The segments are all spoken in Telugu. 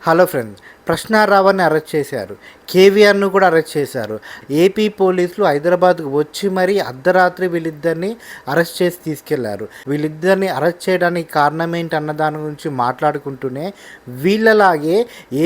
హలో ఫ్రెండ్స్, ప్రశ్నారావాన్ని అరెస్ట్ చేశారు. కేవీఆర్ను కూడా అరెస్ట్ చేశారు. ఏపీ పోలీసులు హైదరాబాద్కు వచ్చి మరీ అర్ధరాత్రి వీళ్ళిద్దరిని అరెస్ట్ చేసి తీసుకెళ్లారు. వీళ్ళిద్దరిని అరెస్ట్ చేయడానికి కారణం ఏంటి అన్న దాని గురించి మాట్లాడుకుంటూనే, వీళ్ళలాగే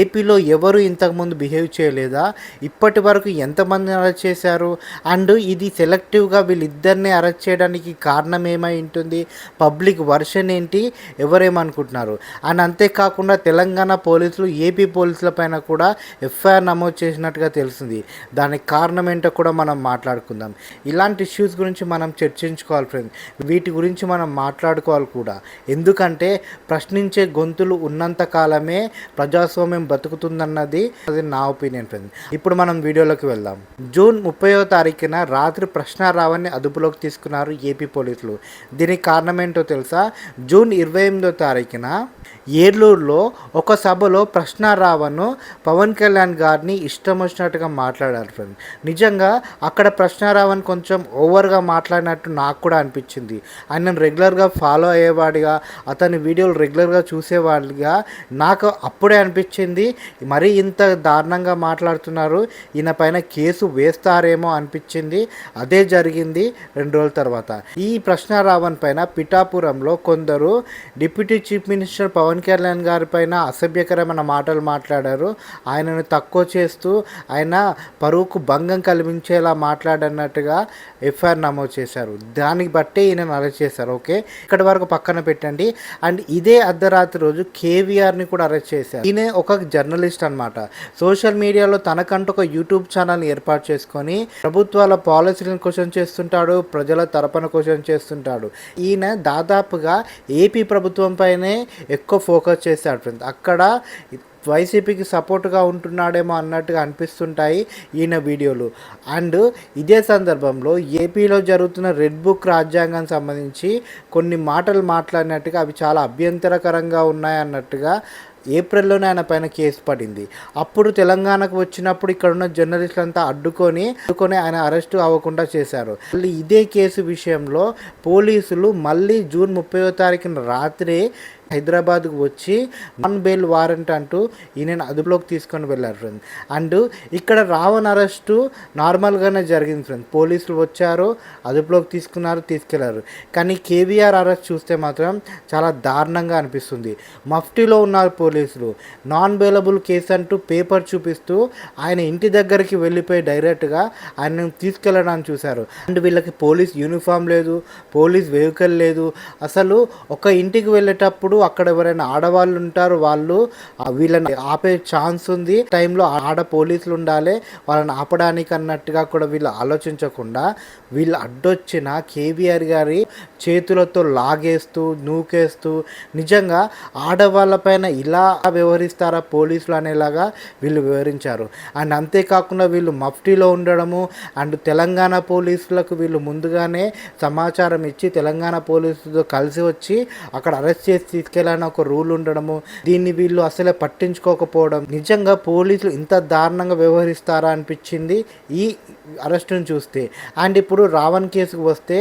ఏపీలో ఎవరు ఇంతకుముందు బిహేవ్ చేయలేదా, ఇప్పటి వరకు ఎంతమందిని అరెస్ట్ చేశారు, అండ్ ఇది సెలెక్టివ్గా వీళ్ళిద్దరిని అరెస్ట్ చేయడానికి కారణం ఏమై ఉంటుంది, పబ్లిక్ వర్షన్ ఏంటి, ఎవరేమనుకుంటున్నారు. అండ్ అంతేకాకుండా తెలంగాణ పోలీసులు ఏపీ పోలీసుల పైన కూడా ఎఫ్ఐఆర్ నమోదు చేసినట్టుగా తెలిసింది. దానికి కారణం ఏంటో కూడా మనం మాట్లాడుకుందాం. ఇలాంటి ఇష్యూస్ గురించి మనం చర్చించుకోవాలి ఫ్రెండ్స్. వీటి గురించి మనం మాట్లాడుకోవాలి కూడా. ఎందుకంటే ప్రశ్నించే గొంతులు ఉన్నంత కాలమే ప్రజాస్వామ్యం బతుకుతుందన్నది అది నా ఒపీనియన్ ఫ్రెండ్స్. ఇప్పుడు మనం వీడియోలోకి వెళ్దాం. జూన్ 30వ తారీఖున రాత్రి ప్రశ్నారావాన్ని అదుపులోకి తీసుకున్నారు ఏపీ పోలీసులు. దీనికి కారణం ఏంటో తెలుసా? జూన్ 28వ తారీఖున ఏలూరులో ఒక సభలో ప్రశ్నారావణ్ పవన్ కళ్యాణ్ గారిని ఇష్టం వచ్చినట్టుగా మాట్లాడారు ఫ్రెండ్. నిజంగా అక్కడ ప్రశ్నారావణ్ కొంచెం ఓవర్గా మాట్లాడినట్టు నాకు కూడా అనిపించింది. ఆయన రెగ్యులర్గా ఫాలో అయ్యేవాడిగా, అతని వీడియోలు రెగ్యులర్గా చూసేవాడిగా నాకు అప్పుడే అనిపించింది, మరీ ఇంత దారుణంగా మాట్లాడుతున్నారు, ఈయన పైన కేసు వేస్తారేమో అనిపించింది. అదే జరిగింది 2 రోజుల తర్వాత. ఈ ప్రశ్నారావణ్ పైన పిఠాపురంలో కొందరు deputy chief minister Pawan Kalyan గారి పైన అసభ్యకరమైన మాటలు మాట్లాడారు. ఆయనను తక్కువ చేస్తూ, ఆయన పరువుకు భంగం కలిగించేలా మాట్లాడన్నట్టుగా ఎఫ్ఐఆర్ నమోదు చేశారు. దానికి బట్టే ఈయనను అరెస్ట్ చేశారు. ఓకే, ఇక్కడి వరకు పక్కన పెట్టండి. అండ్ ఇదే అర్ధరాత్రి రోజు కేవీఆర్ని కూడా అరెస్ట్ చేశారు. ఈయన ఒక జర్నలిస్ట్ అనమాట. సోషల్ మీడియాలో తనకంటూ ఒక యూట్యూబ్ ఛానల్ని ఏర్పాటు చేసుకొని ప్రభుత్వాల పాలసీలను క్వశ్చన్ చేస్తుంటాడు, ప్రజల తరపున క్వశ్చన్ చేస్తుంటాడు. ఈయన దాదాపుగా ఏపీ ప్రభుత్వం పైనే ఎక్కువ ఫోకస్ చేశాడు ఫ్రెండ్స్. అక్కడ వైసీపీకి సపోర్ట్గా ఉంటున్నాడేమో అన్నట్టుగా అనిపిస్తుంటాయి ఈయన వీడియోలు. అండ్ ఇదే సందర్భంలో ఏపీలో జరుగుతున్న రెడ్ బుక్ రాజ్యాంగానికి సంబంధించి కొన్ని మాటలు మాట్లాడినట్టుగా అవి చాలా అభ్యంతరకరంగా ఉన్నాయన్నట్టుగా ఏప్రిల్లోనే ఆయన పైన కేసు పడింది. అప్పుడు తెలంగాణకు వచ్చినప్పుడు ఇక్కడున్న జర్నలిస్టులంతా అడ్డుకొని ఆయన అరెస్టు అవ్వకుండా చేశారు. మళ్ళీ ఇదే కేసు విషయంలో పోలీసులు మళ్ళీ జూన్ 30వ తారీఖున రాత్రి హైదరాబాద్కు వచ్చి నాన్ బెయిల్ వారెంట్ అంటూ ఈయన అదుపులోకి తీసుకొని వెళ్ళారు ఫ్రెండ్స్. అండ్ ఇక్కడ రావణ్ అరెస్టు నార్మల్గానే జరిగింది ఫ్రెండ్స్. పోలీసులు వచ్చారు, అదుపులోకి తీసుకెళ్లారు. కానీ కేవీఆర్ అరెస్ట్ చూస్తే మాత్రం చాలా దారుణంగా అనిపిస్తుంది. మఫ్టీలో ఉన్నారు పోలీసులు, నాన్ బెయిలబుల్ కేసు అంటూ పేపర్ చూపిస్తూ ఆయన ఇంటి దగ్గరికి వెళ్ళిపోయి డైరెక్ట్గా ఆయన తీసుకెళ్ళడానికి చూశారు. అండ్ వీళ్ళకి పోలీస్ యూనిఫామ్ లేదు, పోలీస్ వెహికల్ లేదు. అసలు ఒక ఇంటికి వెళ్ళేటప్పుడు అక్కడ ఎవరైనా ఆడవాళ్ళు ఉంటారు, వాళ్ళు వీళ్ళని ఆపే ఛాన్స్ ఉంది, టైంలో ఆడ పోలీసులు ఉండాలి వాళ్ళని ఆపడానికి అన్నట్టుగా కూడా వీళ్ళు ఆలోచించకుండా వీళ్ళు అడ్డొచ్చిన కేవీఆర్ గారి చేతులతో లాగేస్తూ నూకేస్తూ, నిజంగా ఆడవాళ్ళపైన ఇలా వ్యవహరిస్తారా పోలీసులు అనేలాగా వీళ్ళు వివరించారు. అండ్ అంతేకాకుండా వీళ్ళు మఫ్టీలో ఉండడము, అండ్ తెలంగాణ పోలీసులకు వీళ్ళు ముందుగానే సమాచారం ఇచ్చి తెలంగాణ పోలీసులతో కలిసి వచ్చి అక్కడ అరెస్ట్ చేసి తీసుకెళ్ళాలని ఒక రూల్ ఉండడము, దీన్ని వీళ్ళు అసలే పట్టించుకోకపోవడం, నిజంగా పోలీసులు ఇంత దారుణంగా వ్యవహరిస్తారా అనిపించింది ఈ అరెస్టును చూస్తే. అండ్ ఇప్పుడు రావణ్ కేసుకు వస్తే,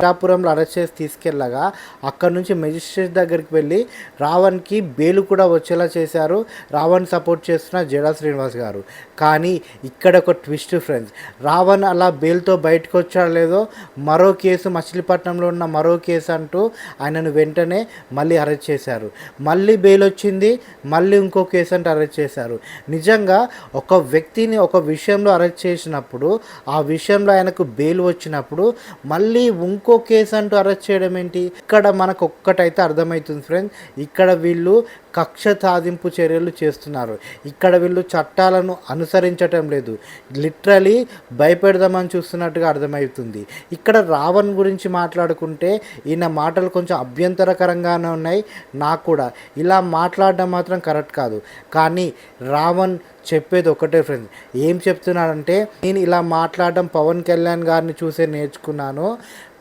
రాపురంలో అరెస్ట్ చేసి తీసుకెళ్ళగా అక్కడ నుంచి మెజిస్ట్రేట్ దగ్గరికి వెళ్ళి రావణ్కి బెయిల్ కూడా వచ్చేలా చేశారు రావణ్ సపోర్ట్ చేస్తున్న జడా శ్రీనివాస్ గారు. కానీ ఇక్కడ ఒక ట్విస్ట్ ఫ్రెండ్స్, రావణ్ అలా బెయిల్తో బయటకు వచ్చాడో లేదో, మరో కేసు మచిలీపట్నంలో ఉన్న మరో కేసు అంటూ ఆయనను వెంటనే మళ్ళీ అరెస్ట్ చేశారు. మళ్ళీ బెయిల్ వచ్చింది, మళ్ళీ ఇంకో కేసు అంటే అరెస్ట్ చేశారు. నిజంగా ఒక వ్యక్తిని ఒక విషయంలో అరెస్ట్ చేసినప్పుడు, ఆ విషయంలో ఆయనకు బెయిల్ వచ్చినప్పుడు మళ్ళీ ఇంకో కేసు అంటూ అరెస్ట్ చేయడం ఏంటి? ఇక్కడ మనకు ఒక్కటైతే అర్థమవుతుంది ఫ్రెండ్స్, ఇక్కడ వీళ్ళు కక్ష సాధింపు చర్యలు చేస్తున్నారు. ఇక్కడ వీళ్ళు చట్టాలను అనుసరించటం లేదు, లిటరలీ భయపెడదామని చూస్తున్నట్టుగా అర్థమవుతుంది. ఇక్కడ రావణ్ గురించి మాట్లాడుకుంటే ఈయన మాటలు కొంచెం అభ్యంతరకరంగానే ఉన్నాయి నాకు కూడా. ఇలా మాట్లాడడం మాత్రం కరెక్ట్ కాదు. కానీ రావణ్ చెప్పేది ఒకటే ఫ్రెండ్స్, ఏం చెప్తున్నాడంటే, నేను ఇలా మాట్లాడడం పవన్ కళ్యాణ్ గారిని చూసే నేర్చుకున్నాను,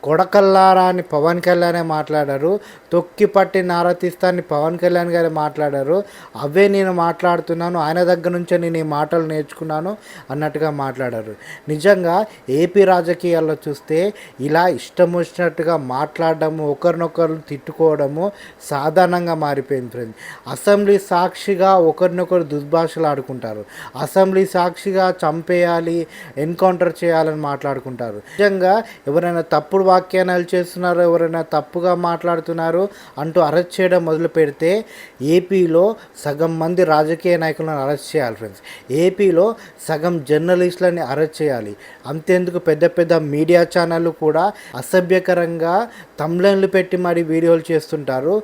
కొడకల్లారా అని పవన్ కళ్యాణే మాట్లాడారు, తొక్కి పట్టి నారతీస్తా అని పవన్ కళ్యాణ్ గారే మాట్లాడారు. అవే నేను మాట్లాడుతున్నాను, ఆయన దగ్గర నుంచే నేను ఈ మాటలు నేర్చుకున్నాను అన్నట్టుగా మాట్లాడారు. నిజంగా ఏపీ రాజకీయాల్లో చూస్తే ఇలా ఇష్టం వచ్చినట్టుగా మాట్లాడడము, ఒకరినొకరు తిట్టుకోవడము సాధారణంగా మారిపోయింది ఫ్రెండ్స్. అసెంబ్లీ సాక్షిగా ఒకరినొకరు దుర్భాషలు ఆడుకుంటారు, అసెంబ్లీ సాక్షిగా చంపేయాలి, ఎన్కౌంటర్ చేయాలని మాట్లాడుకుంటారు. నిజంగా ఎవరైనా తప్పుడు వ్యాఖ్యానాలు చేస్తున్నారు, ఎవరైనా తప్పుగా మాట్లాడుతున్నారు అంటూ అరెస్ట్ చేయడం మొదలు పెడితే ఏపీలో సగం మంది రాజకీయ నాయకులను అరెస్ట్ చేయాలి ఫ్రెండ్స్. ఏపీలో సగం జర్నలిస్టులని అరెస్ట్ చేయాలి. అంతేందుకు పెద్ద పెద్ద మీడియా ఛానళ్ళు కూడా అసభ్యకరంగా తమ్లైన్లు పెట్టి మరి వీడియోలు చేస్తుంటారు,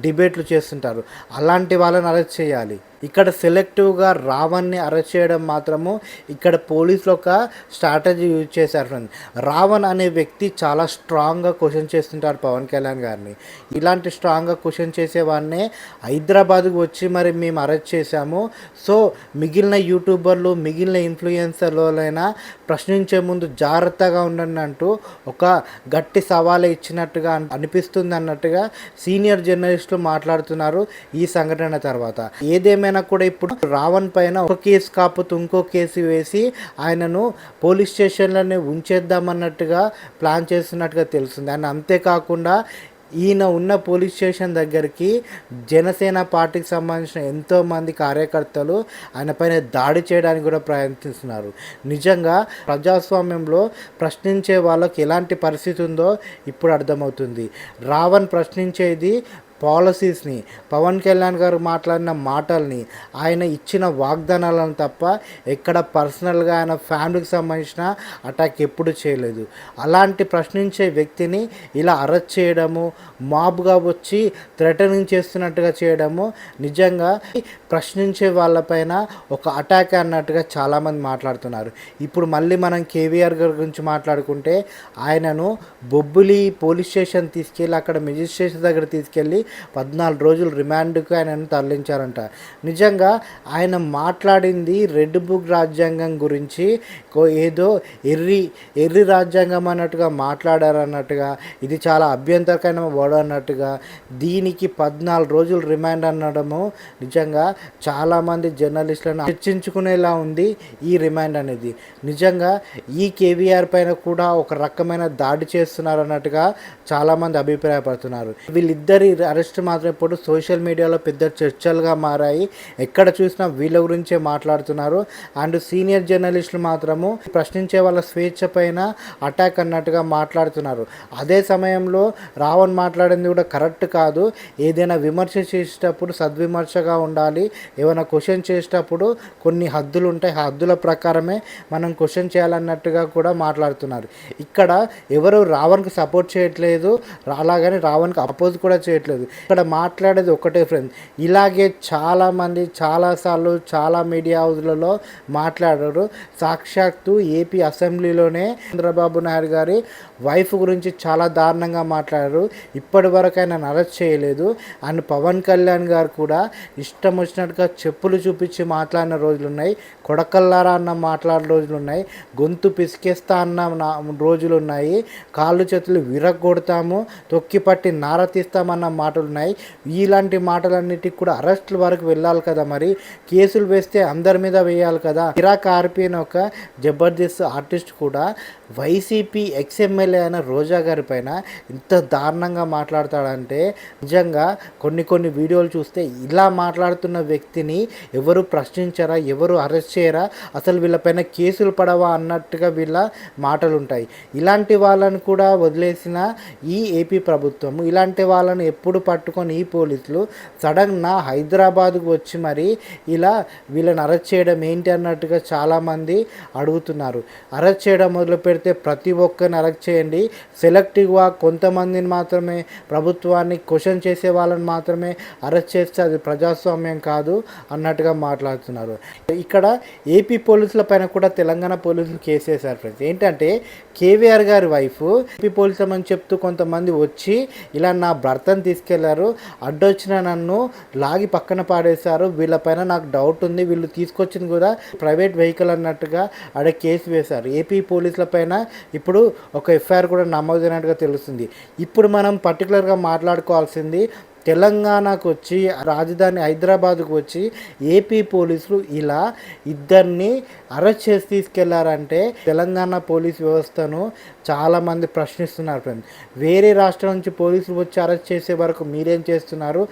డిబేట్లు చేస్తుంటారు. అలాంటి వాళ్ళని అరెస్ట్ చేయాలి. ఇక్కడ సెలెక్టివ్గా రావణ్ని అరెస్ట్ చేయడం మాత్రము ఇక్కడ పోలీసులు ఒక స్ట్రాటజీ యూజ్ చేశారు ఫ్రెండ్స్. రావణ్ అనే వ్యక్తి చాలా స్ట్రాంగ్గా క్వశ్చన్ చేస్తుంటారు పవన్ కళ్యాణ్ గారిని. ఇలాంటి స్ట్రాంగ్గా క్వశ్చన్ చేసేవాడినే హైదరాబాద్కు వచ్చి మరి మేము అరెస్ట్ చేశాము, సో మిగిలిన యూట్యూబర్లు, మిగిలిన ఇన్ఫ్లుయెన్సర్లైనా ప్రశ్నించే ముందు జాగ్రత్తగా ఉండండి అంటూ ఒక గట్టి సవాలు ఇచ్చినట్టుగా అనిపిస్తుంది అన్నట్టుగా సీనియర్ జర్నలిస్టులు మాట్లాడుతున్నారు ఈ సంఘటన తర్వాత. ఏదేమైనా కూడా ఇప్పుడు రావణ్ పైన ఒక కేసు కాకపోతే ఇంకో కేసు వేసి ఆయనను పోలీస్ స్టేషన్లోనే ఉంచేద్దామన్నట్టుగా ప్లాన్ చేస్తున్నట్టుగా తెలుస్తుంది. అండ్ అంతేకాకుండా ఈయన ఉన్న పోలీస్ స్టేషన్ దగ్గరికి జనసేన పార్టీకి సంబంధించిన ఎంతోమంది కార్యకర్తలు ఆయన పైన దాడి చేయడానికి కూడా ప్రయత్నిస్తున్నారు. నిజంగా ప్రజాస్వామ్యంలో ప్రశ్నించే వాళ్ళకి ఎలాంటి పరిస్థితి ఉందో ఇప్పుడు అర్థమవుతుంది. రావణ్ ప్రశ్నించేది పాలసీస్ని, పవన్ కళ్యాణ్ గారు మాట్లాడిన మాటల్ని, ఆయన ఇచ్చిన వాగ్దానాలను తప్ప ఎక్కడ పర్సనల్గా ఆయన ఫ్యామిలీకి సంబంధించిన అటాక్ ఎప్పుడు చేయలేదు. అలాంటి ప్రశ్నించే వ్యక్తిని ఇలా అరెస్ట్ చేయడము, మాబ్గా వచ్చి థ్రెటనింగ్ చేస్తున్నట్టుగా చేయడము నిజంగా ప్రశ్నించే వాళ్ళపైన ఒక అటాక్ అన్నట్టుగా చాలామంది మాట్లాడుతున్నారు. ఇప్పుడు మళ్ళీ మనం కేవీఆర్ గారి గురించి మాట్లాడుకుంటే ఆయనను బొబ్బిలి పోలీస్ స్టేషన్ తీసుకెళ్ళి అక్కడ మెజిస్ట్రేషన్ దగ్గర తీసుకెళ్ళి 14 రోజులు రిమాండ్కు ఆయనను తరలించారంట. నిజంగా ఆయన మాట్లాడింది రెడ్ బుక్ రాజ్యాంగం గురించి, ఏదో ఎర్రి రాజ్యాంగం అన్నట్టుగా మాట్లాడారన్నట్టుగా, ఇది చాలా అభ్యంతరకరమైన వర్డ్ అన్నట్టుగా, దీనికి 14 రోజులు రిమాండ్ అనడము నిజంగా చాలామంది జర్నలిస్టులను చర్చించుకునేలా ఉంది ఈ రిమాండ్ అనేది. నిజంగా ఈ కేవీఆర్ పైన కూడా ఒక రకమైన దాడి చేస్తున్నారు అన్నట్టుగా చాలామంది అభిప్రాయపడుతున్నారు. వీళ్ళిద్దరి అరెస్ట్ మాత్రం ఇప్పుడు సోషల్ మీడియాలో పెద్ద చర్చలుగా మారాయి. ఎక్కడ చూసినా వీళ్ళ గురించే మాట్లాడుతున్నారు. అండ్ సీనియర్ జర్నలిస్టులు మాత్రము ప్రశ్నించే వాళ్ళ స్వేచ్ఛ పైన అటాక్ అన్నట్టుగా మాట్లాడుతున్నారు. అదే సమయంలో రావణ్ మాట్లాడింది కూడా కరెక్ట్ కాదు. ఏదైనా విమర్శ చేసేటప్పుడు సద్విమర్శగా ఉండాలి. ఏమైనా క్వశ్చన్ చేసేటప్పుడు కొన్ని హద్దులు ఉంటాయి, ఆ హద్దుల ప్రకారమే మనం క్వశ్చన్ చేయాలన్నట్టుగా కూడా మాట్లాడుతున్నారు. ఇక్కడ ఎవరు రావణ్కి సపోర్ట్ చేయట్లేదు, అలాగని రావణ్కి అపోజ్ కూడా చేయట్లేదు. ఇక్కడ మాట్లాడేది ఒకటే ఫ్రెండ్స్. ఇలాగే చాలామంది చాలాసార్లు చాలా మీడియా హౌస్లలో మాట్లాడారు. సాక్షాత్తు ఏపీ అసెంబ్లీలోనే చంద్రబాబు నాయుడు గారి వైఫ్ గురించి చాలా దారుణంగా మాట్లాడారు. ఇప్పటి వరకు ఆయన అరెస్ట్ చేయలేదు. అండ్ పవన్ కళ్యాణ్ గారు కూడా ఇష్టం వచ్చినట్టుగా చెప్పులు చూపించి మాట్లాడిన రోజులున్నాయి, కొడకల్లారా అన్న మాట్లాడిన రోజులున్నాయి, గొంతు పిసికేస్తా అన్న రోజులున్నాయి, కాళ్ళు చేతులు విరగొడతాము, తొక్కి పట్టి నారతీస్తామన్న మాటలున్నాయి. ఇలాంటి మాటలన్నిటికి కూడా అరెస్టుల వరకు వెళ్ళాలి కదా, మరి కేసులు వేస్తే అందరి మీద వేయాలి కదా. ఇరాక్ ఆర్పీ అని ఒక జబర్దస్త్ ఆర్టిస్ట్ కూడా వైసీపీ ఎక్స్ఎమ్మెల్యే అయిన రోజా గారి పైన ఇంత దారుణంగా మాట్లాడతాడంటే నిజంగా కొన్ని వీడియోలు చూస్తే ఇలా మాట్లాడుతున్న వ్యక్తిని ఎవరు ప్రశ్నించరా, ఎవరు అరెస్ట్ చేయరా, అసలు వీళ్ళపైన కేసులు పడవా అన్నట్టుగా వీళ్ళ మాటలు ఉంటాయి. ఇలాంటి వాళ్ళని కూడా వదిలేసిన ఈ ఏపీ ప్రభుత్వము, ఇలాంటి వాళ్ళని ఎప్పుడు పట్టుకొని ఈ పోలీసులు సడన్గా హైదరాబాద్కు వచ్చి మరి ఇలా వీళ్ళని అరెస్ట్ చేయడం ఏంటి అన్నట్టుగా చాలామంది అడుగుతున్నారు. అరెస్ట్ చేయడం మొదలు పెడితే ప్రతి ఒక్కరిని అరెస్ట్ చేయండి, సెలెక్టివ్గా కొంతమందిని మాత్రమే, ప్రభుత్వాన్ని క్వశ్చన్ చేసే వాళ్ళని మాత్రమే అరెస్ట్ చేస్తే అది ప్రజాస్వామ్యం కాదు అన్నట్టుగా మాట్లాడుతున్నారు. ఇక్కడ ఏపీ పోలీసుల పైన కూడా తెలంగాణ పోలీసులు కేసు వేశారు ఫ్రెండ్స్. ఏంటంటే కేవీఆర్ గారి వైఫ్ ఏపీ పోలీసులు అని చెప్తూ కొంతమంది వచ్చి ఇలా నా భర్తను తీసుకెళ్ళి తీసుకెళ్లారు, అడ్డొచ్చిన నన్ను లాగి పక్కన పాడేశారు, వీళ్ళపైన నాకు డౌట్ ఉంది, వీళ్ళు తీసుకొచ్చింది కూడా ప్రైవేట్ వెహికల్ అన్నట్టుగా ఆడ కేసు వేశారు. ఏపీ పోలీసుల పైన ఇప్పుడు ఒక ఎఫ్ఐఆర్ కూడా నమోదైనట్టుగా తెలుస్తుంది. ఇప్పుడు మనం పర్టికులర్గా మాట్లాడుకోవాల్సింది తెలంగాణకు వచ్చి రాజధాని హైదరాబాద్కు వచ్చి ఏపీ పోలీసులు ఇలా ఇద్దరిని అరెస్ట్ చేసి తీసుకెళ్లారంటే తెలంగాణ పోలీస్ వ్యవస్థను చాలామంది ప్రశ్నిస్తున్నారు ఫ్రెండ్స్. వేరే రాష్ట్రం నుంచి పోలీసులు వచ్చి అరెస్ట్ చేసే వరకు మీరేం చేస్తున్నారు,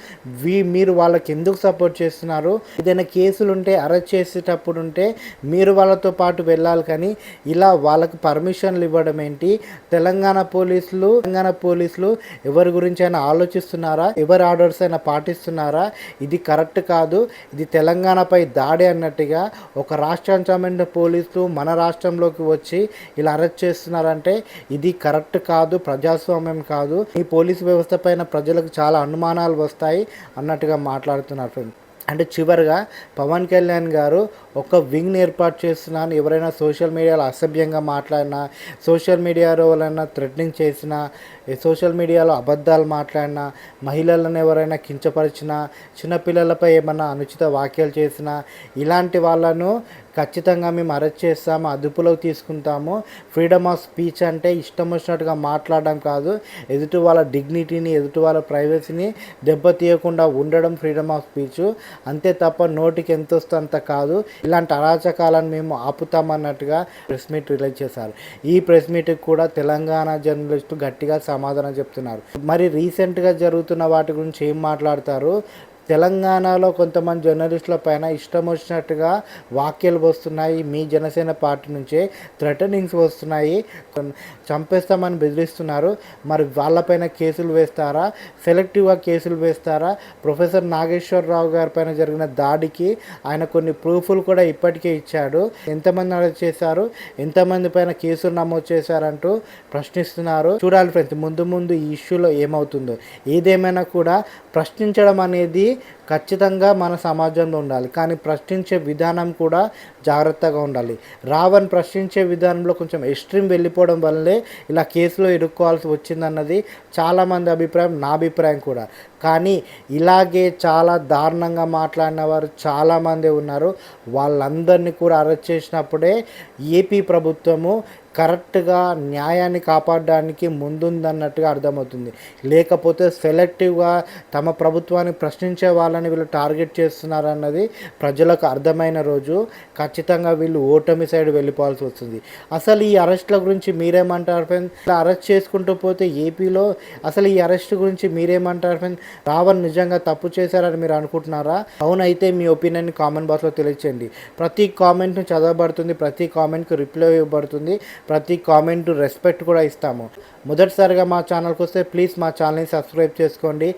మీరు వాళ్ళకి ఎందుకు సపోర్ట్ చేస్తున్నారు? ఏదైనా కేసులు ఉంటే అరెస్ట్ చేసేటప్పుడు ఉంటే మీరు వాళ్ళతో పాటు వెళ్ళాలి, కానీ ఇలా వాళ్ళకి పర్మిషన్లు ఇవ్వడం ఏంటి? తెలంగాణ పోలీసులు ఎవరి గురించి అయినా ఆలోచిస్తున్నారా? ఎవరి ఆర్డర్స్ అయినా పాటిస్తున్నారా? ఇది కరెక్ట్ కాదు, ఇది తెలంగాణపై దాడి అన్నట్టుగా ఒక రాష్ట్రానికి సంబంధించిన పోలీసులు మన రాష్ట్రంలోకి వచ్చి ఇలా అరెస్ట్ చేస్తున్నారంటే ఇది కరెక్ట్ కాదు, ప్రజాస్వామ్యం కాదు. ఈ పోలీసు వ్యవస్థ పైన ప్రజలకు చాలా అనుమానాలు వస్తాయి అన్నట్టుగా మాట్లాడుతున్నారు ఫ్రెండ్స్. అంటే చివరిగా పవన్ కళ్యాణ్ గారు ఒక వింగ్ని ఏర్పాటు చేస్తున్నాను, ఎవరైనా సోషల్ మీడియాలో అసభ్యంగా మాట్లాడినా, సోషల్ మీడియాలో ఎవరైనా థ్రెటనింగ్ చేసినా, సోషల్ మీడియాలో అబద్ధాలు మాట్లాడినా, మహిళలను ఎవరైనా కించపరిచినా, చిన్నపిల్లలపై ఏమైనా అనుచిత వ్యాఖ్యలు చేసినా, ఇలాంటి వాళ్ళను ఖచ్చితంగా మేము అరెస్ట్ చేస్తాము, అదుపులోకి తీసుకుంటాము. ఫ్రీడమ్ ఆఫ్ స్పీచ్ అంటే ఇష్టం వచ్చినట్టుగా మాట్లాడడం కాదు, ఎదుటి వాళ్ళ డిగ్నిటీని, ఎదుటి వాళ్ళ ప్రైవసీని దెబ్బతీయకుండా ఉండడం ఫ్రీడమ్ ఆఫ్ స్పీచ్. అంతే తప్ప నోటికి ఎంత వస్తే అంత కాదు. ఇలాంటి అరాచకాలను మేము ఆపుతామన్నట్టుగా ప్రెస్ మీట్ రిలీజ్ చేశారు. ఈ ప్రెస్ మీట్కి కూడా తెలంగాణ జర్నలిస్టు గట్టిగా సమాధానం చెప్తున్నారు. మరి రీసెంట్గా జరుగుతున్న వాటి గురించి ఏం మాట్లాడతారు? తెలంగాణలో కొంతమంది జర్నలిస్టుల పైన ఇష్టం వచ్చినట్టుగా వ్యాఖ్యలు వస్తున్నాయి, మీ జనసేన పార్టీ నుంచే థ్రెటనింగ్స్ వస్తున్నాయి, చంపేస్తామని బెదిరిస్తున్నారు. మరి వాళ్ళపైన కేసులు వేస్తారా? సెలెక్టివ్గా కేసులు వేస్తారా? ప్రొఫెసర్ నాగేశ్వరరావు గారి పైన జరిగిన దాడికి ఆయన కొన్ని ప్రూఫ్లు కూడా ఇప్పటికే ఇచ్చాడు. ఎంతమంది అరెస్ట్ చేశారు, ఎంతమంది పైన కేసులు నమోదు చేశారంటూ ప్రశ్నిస్తున్నారు. చూడాలి ఫ్రెండ్స్, ముందు ఈ ఇష్యూలో ఏమవుతుందో. ఏదేమైనా కూడా ప్రశ్నించడం అనేది ఖచ్చితంగా మన సమాజంలో ఉండాలి, కానీ ప్రశ్నించే విధానం కూడా జాగ్రత్తగా ఉండాలి. రావణ్ ప్రశ్నించే విధానంలో కొంచెం ఎక్స్ట్రీమ్ వెళ్ళిపోవడం వల్లే ఇలా కేసులో ఇరుక్కోవాల్సి వచ్చిందన్నది చాలామంది అభిప్రాయం, నా అభిప్రాయం కూడా. కానీ ఇలాగే చాలా దారుణంగా మాట్లాడిన వారు చాలామంది ఉన్నారు. వాళ్ళందరినీ కూడా అరెస్ట్ చేసినప్పుడే ఏపీ ప్రభుత్వము కరెక్ట్గా న్యాయాన్ని కాపాడడానికి ముందుందన్నట్టుగా అర్థమవుతుంది. లేకపోతే సెలెక్టివ్గా తమ ప్రభుత్వాన్ని ప్రశ్నించే వాళ్ళని వీళ్ళు టార్గెట్ చేస్తున్నారన్నది ప్రజలకు అర్థమైన రోజు ఖచ్చితంగా వీళ్ళు ఓటమి సైడ్ వెళ్ళిపోవాల్సి వస్తుంది. అసలు ఈ అరెస్ట్ల గురించి మీరేమంటారు ఫ్రెండ్స్? అరెస్ట్ చేసుకుంటూ పోతే ఏపీలో అసలు ఈ అరెస్ట్ గురించి మీరేమంటారు ఫ్రెండ్స్? రావణ్ నిజంగా తప్పు చేశారని మీరు అనుకుంటున్నారా? అవునైతే మీ ఒపీనియన్ కామెంట్ బాక్స్లో తెలియచేయండి. ప్రతి కామెంట్ను చదవబడుతుంది, ప్రతి కామెంట్కి రిప్లై ఇవ్వబడుతుంది, ప్రతి కామెంట్ రెస్పెక్ట్ కూడా ఇస్తాము. మొదటిసారిగా మా ఛానల్కి వస్తే ప్లీజ్ మా ఛానల్ని సబ్స్క్రైబ్ చేసుకోండి.